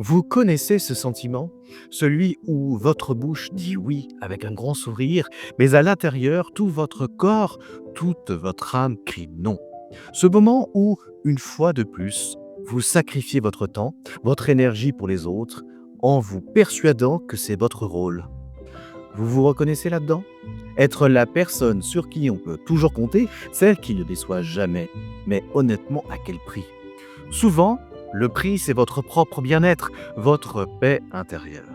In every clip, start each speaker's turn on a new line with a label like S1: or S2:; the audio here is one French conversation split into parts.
S1: Vous connaissez ce sentiment? Celui où votre bouche dit oui avec un grand sourire, mais à l'intérieur, tout votre corps, toute votre âme crie non. Ce moment où, une fois de plus, vous sacrifiez votre temps, votre énergie pour les autres, en vous persuadant que c'est votre rôle. Vous vous reconnaissez là-dedans? Être la personne sur qui on peut toujours compter, celle qui ne déçoit jamais. Mais honnêtement, à quel prix? Souvent, le prix, c'est votre propre bien-être, votre paix intérieure.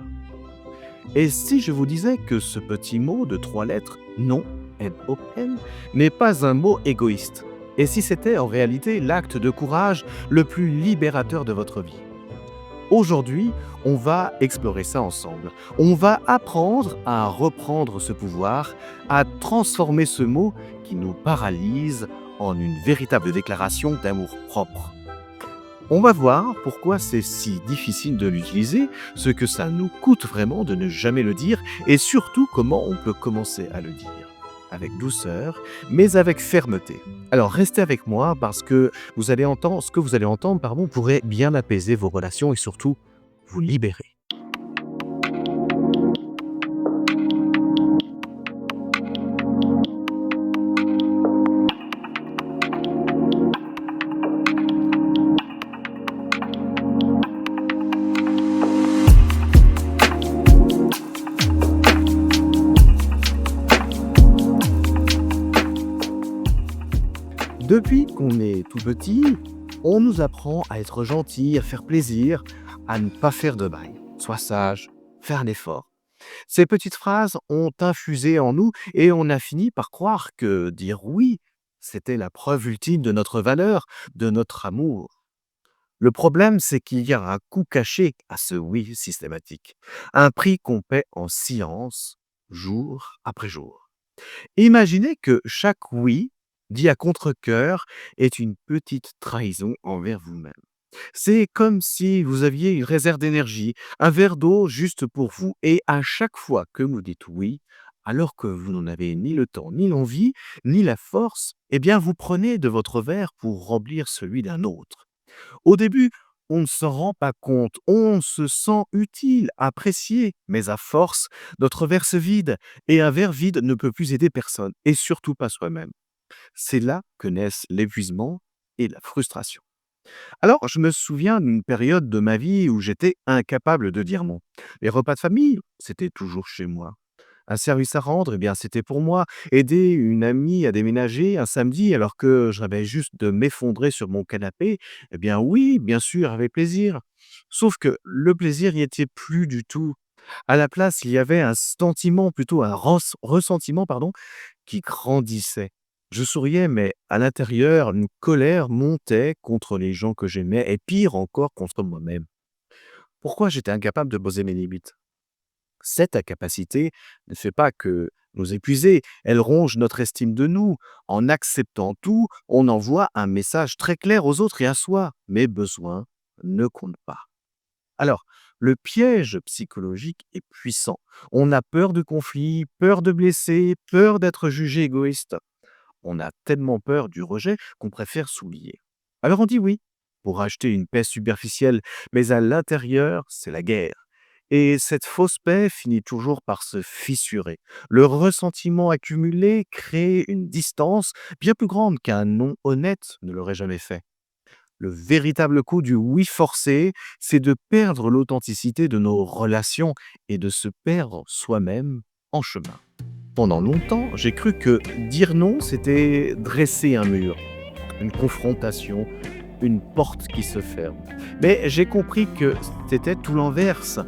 S1: Et si je vous disais que ce petit mot de 3 lettres, non, N-O-N, n'est pas un mot égoïste? Et si c'était en réalité l'acte de courage le plus libérateur de votre vie? Aujourd'hui, on va explorer ça ensemble. On va apprendre à reprendre ce pouvoir, à transformer ce mot qui nous paralyse en une véritable déclaration d'amour propre. On va voir pourquoi c'est si difficile de l'utiliser, ce que ça nous coûte vraiment de ne jamais le dire et surtout comment on peut commencer à le dire. Avec douceur, mais avec fermeté. Alors restez avec moi parce que ce que vous allez entendre pourrait bien apaiser vos relations et surtout vous libérer. Depuis qu'on est tout petit, on nous apprend à être gentil, à faire plaisir, à ne pas faire de bail. Sois sage, fais un effort. Ces petites phrases ont infusé en nous et on a fini par croire que dire oui, c'était la preuve ultime de notre valeur, de notre amour. Le problème, c'est qu'il y a un coût caché à ce oui systématique, un prix qu'on paie en silence, jour après jour. Imaginez que chaque oui, dit à contre-cœur, est une petite trahison envers vous-même. C'est comme si vous aviez une réserve d'énergie, un verre d'eau juste pour vous, et à chaque fois que vous dites oui, alors que vous n'en avez ni le temps, ni l'envie, ni la force, eh bien vous prenez de votre verre pour remplir celui d'un autre. Au début, on ne s'en rend pas compte, on se sent utile, apprécié, mais à force, notre verre se vide, et un verre vide ne peut plus aider personne, et surtout pas soi-même. C'est là que naissent l'épuisement et la frustration. Alors, je me souviens d'une période de ma vie où j'étais incapable de dire non. Les repas de famille, c'était toujours chez moi. Un service à rendre, eh bien, c'était pour moi. Aider une amie à déménager un samedi alors que je rêvais juste de m'effondrer sur mon canapé, eh bien oui, bien sûr, avec plaisir. Sauf que le plaisir n'y était plus du tout. À la place, il y avait un sentiment, plutôt un ressentiment, qui grandissait. Je souriais, mais à l'intérieur, une colère montait contre les gens que j'aimais et pire encore contre moi-même. Pourquoi j'étais incapable de poser mes limites? Cette incapacité ne fait pas que nous épuiser, elle ronge notre estime de nous. En acceptant tout, on envoie un message très clair aux autres et à soi. Mes besoins ne comptent pas. Alors, le piège psychologique est puissant. On a peur de conflits, peur de blesser, peur d'être jugé égoïste. On a tellement peur du rejet qu'on préfère s'oublier. Alors on dit oui pour acheter une paix superficielle, mais à l'intérieur, c'est la guerre. Et cette fausse paix finit toujours par se fissurer. Le ressentiment accumulé crée une distance bien plus grande qu'un non honnête ne l'aurait jamais fait. Le véritable coût du oui forcé, c'est de perdre l'authenticité de nos relations et de se perdre soi-même en chemin. Pendant longtemps, j'ai cru que dire non, c'était dresser un mur, une confrontation, une porte qui se ferme. Mais j'ai compris que c'était tout l'inverse.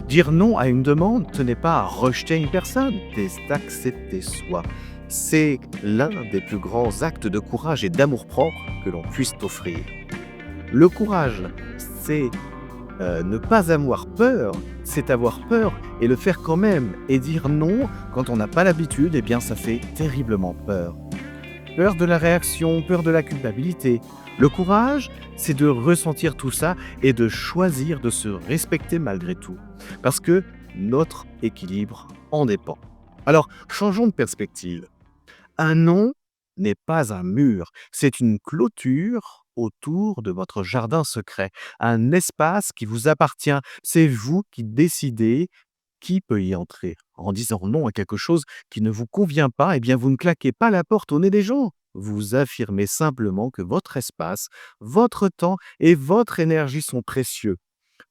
S1: Dire non à une demande, ce n'est pas rejeter une personne, c'est accepter soi. C'est l'un des plus grands actes de courage et d'amour-propre que l'on puisse offrir. Le courage, c'est ne pas avoir peur, c'est avoir peur et le faire quand même. Et dire non quand on n'a pas l'habitude, eh bien ça fait terriblement peur. Peur de la réaction, peur de la culpabilité. Le courage, c'est de ressentir tout ça et de choisir de se respecter malgré tout. Parce que notre équilibre en dépend. Alors, changeons de perspective. Un non n'est pas un mur, c'est une clôture autour de votre jardin secret, un espace qui vous appartient. C'est vous qui décidez qui peut y entrer. En disant non à quelque chose qui ne vous convient pas, eh bien, vous ne claquez pas la porte au nez des gens. Vous affirmez simplement que votre espace, votre temps et votre énergie sont précieux.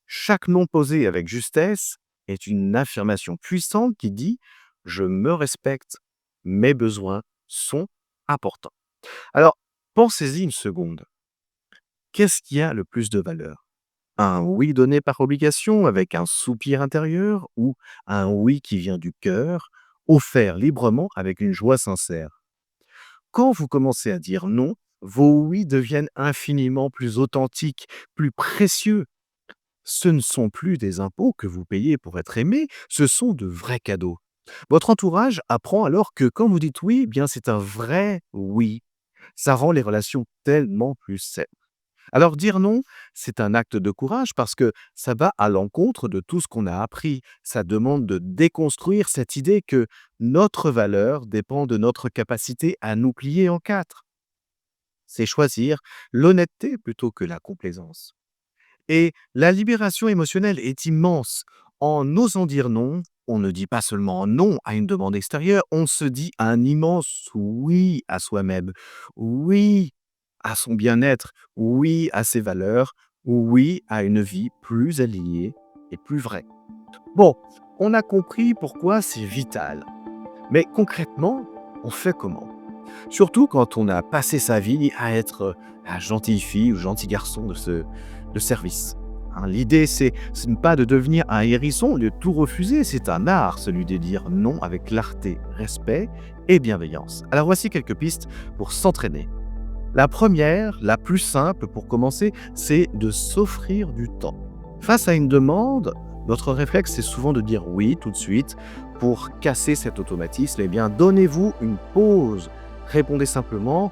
S1: Chaque non posé avec justesse est une affirmation puissante qui dit: «Je me respecte, mes besoins sont importants». Alors, pensez-y une seconde. Qu'est-ce qui a le plus de valeur? Un oui donné par obligation avec un soupir intérieur ou un oui qui vient du cœur, offert librement avec une joie sincère? Quand vous commencez à dire non, vos oui deviennent infiniment plus authentiques, plus précieux. Ce ne sont plus des impôts que vous payez pour être aimé, ce sont de vrais cadeaux. Votre entourage apprend alors que quand vous dites oui, eh bien c'est un vrai oui. Ça rend les relations tellement plus saines. Alors dire non, c'est un acte de courage parce que ça va à l'encontre de tout ce qu'on a appris. Ça demande de déconstruire cette idée que notre valeur dépend de notre capacité à nous plier en quatre. C'est choisir l'honnêteté plutôt que la complaisance. Et la libération émotionnelle est immense. En osant dire non, on ne dit pas seulement non à une demande extérieure, on se dit un immense oui à soi-même, oui à son bien-être, oui à ses valeurs, oui à une vie plus alignée et plus vraie. Bon, on a compris pourquoi c'est vital. Mais concrètement, on fait comment? Surtout quand on a passé sa vie à être la gentille fille ou gentil garçon de service. Hein, l'idée, ce n'est pas de devenir un hérisson, de tout refuser. C'est un art, celui de dire non avec clarté, respect et bienveillance. Alors voici quelques pistes pour s'entraîner. La première, la plus simple pour commencer, c'est de s'offrir du temps. Face à une demande, notre réflexe, c'est souvent de dire oui tout de suite. Pour casser cet automatisme, eh bien, donnez-vous une pause. Répondez simplement: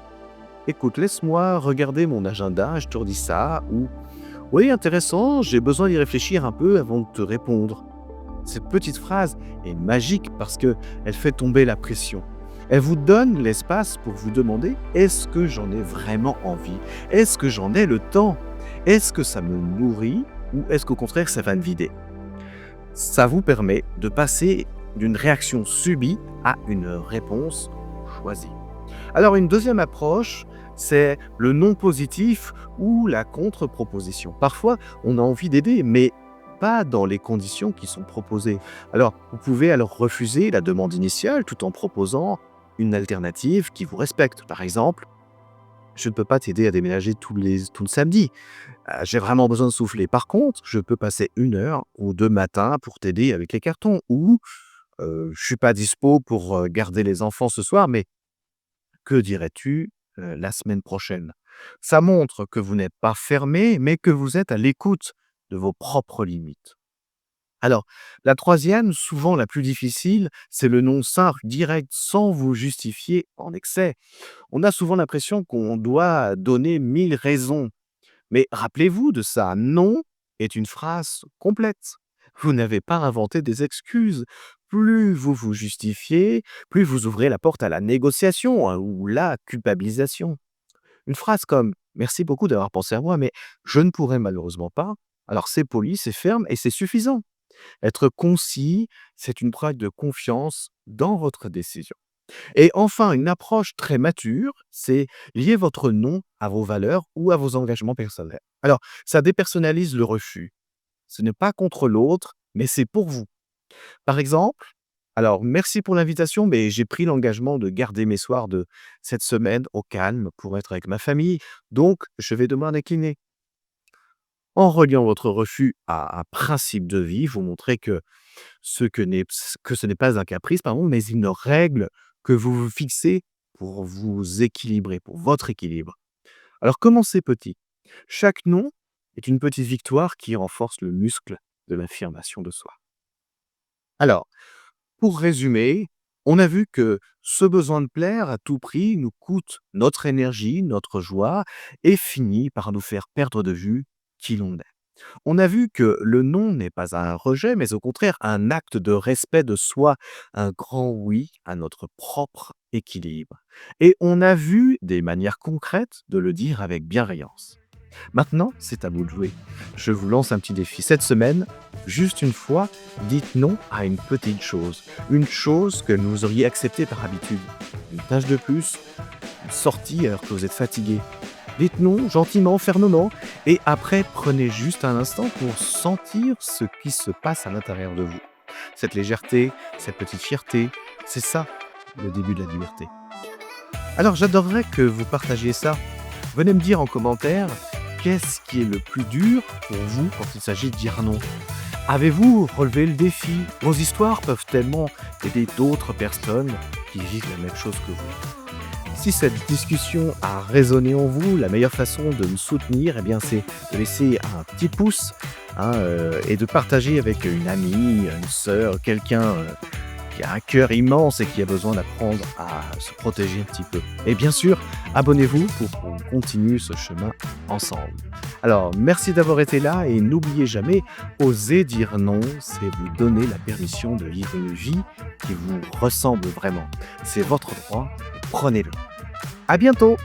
S1: «Écoute, laisse-moi regarder mon agenda, je te redis ça» ou «Oui, intéressant, j'ai besoin d'y réfléchir un peu avant de te répondre». Cette petite phrase est magique parce qu'elle fait tomber la pression. Elle vous donne l'espace pour vous demander: «Est-ce que j'en ai vraiment envie? Est-ce que j'en ai le temps? Est-ce que ça me nourrit ou est-ce qu'au contraire ça va me vider?» Ça vous permet de passer d'une réaction subie à une réponse choisie. Alors une deuxième approche, c'est le non positif ou la contre-proposition. Parfois, on a envie d'aider, mais pas dans les conditions qui sont proposées. Alors, vous pouvez alors refuser la demande initiale tout en proposant une alternative qui vous respecte. Par exemple: «Je ne peux pas t'aider à déménager tout le samedi. J'ai vraiment besoin de souffler. Par contre, je peux passer 1 heure ou 2 matins pour t'aider avec les cartons» ou «Je suis pas dispo pour, garder les enfants ce soir, mais que dirais-tu, la semaine prochaine?» Ça montre que vous n'êtes pas fermé, mais que vous êtes à l'écoute de vos propres limites. Alors, la troisième, souvent la plus difficile, c'est le non simple, direct, sans vous justifier en excès. On a souvent l'impression qu'on doit donner 1000 raisons, mais rappelez-vous de ça, non est une phrase complète. Vous n'avez pas inventé des excuses. Plus vous vous justifiez, plus vous ouvrez la porte à la négociation, hein, ou la culpabilisation. Une phrase comme: «Merci beaucoup d'avoir pensé à moi, mais je ne pourrais malheureusement pas». Alors c'est poli, c'est ferme et c'est suffisant. Être concis, c'est une preuve de confiance dans votre décision. Et enfin, une approche très mature, c'est lier votre nom à vos valeurs ou à vos engagements personnels. Alors, ça dépersonnalise le refus. Ce n'est pas contre l'autre, mais c'est pour vous. Par exemple: «Alors merci pour l'invitation, mais j'ai pris l'engagement de garder mes soirs de cette semaine au calme pour être avec ma famille, donc je vais devoir décliner». En reliant votre refus à un principe de vie, vous montrez que ce n'est pas un caprice, pardon, mais une règle que vous vous fixez pour vous équilibrer, pour votre équilibre. Alors commencez petit. Chaque non est une petite victoire qui renforce le muscle de l'affirmation de soi. Alors, pour résumer, on a vu que ce besoin de plaire à tout prix nous coûte notre énergie, notre joie et finit par nous faire perdre de vue qui l'on est. On a vu que le non n'est pas un rejet, mais au contraire un acte de respect de soi, un grand oui à notre propre équilibre. Et on a vu des manières concrètes de le dire avec bienveillance. Maintenant, c'est à vous de jouer. Je vous lance un petit défi. Cette semaine, juste une fois, dites non à une petite chose. Une chose que vous auriez acceptée par habitude. Une tâche de plus, une sortie alors que vous êtes fatigué. Dites non gentiment, fermement, et après prenez juste un instant pour sentir ce qui se passe à l'intérieur de vous. Cette légèreté, cette petite fierté, c'est ça le début de la liberté. Alors j'adorerais que vous partagiez ça. Venez me dire en commentaire qu'est-ce qui est le plus dur pour vous quand il s'agit de dire non. Avez-vous relevé le défi? Vos histoires peuvent tellement aider d'autres personnes qui vivent la même chose que vous. Si cette discussion a résonné en vous, la meilleure façon de me soutenir, eh bien, c'est de laisser un petit pouce et de partager avec une amie, une sœur, quelqu'un qui a un cœur immense et qui a besoin d'apprendre à se protéger un petit peu. Et bien sûr, abonnez-vous pour qu'on continue ce chemin ensemble. Alors, merci d'avoir été là et n'oubliez jamais, oser dire non, c'est vous donner la permission de vivre une vie qui vous ressemble vraiment. C'est votre droit, prenez-le. À bientôt!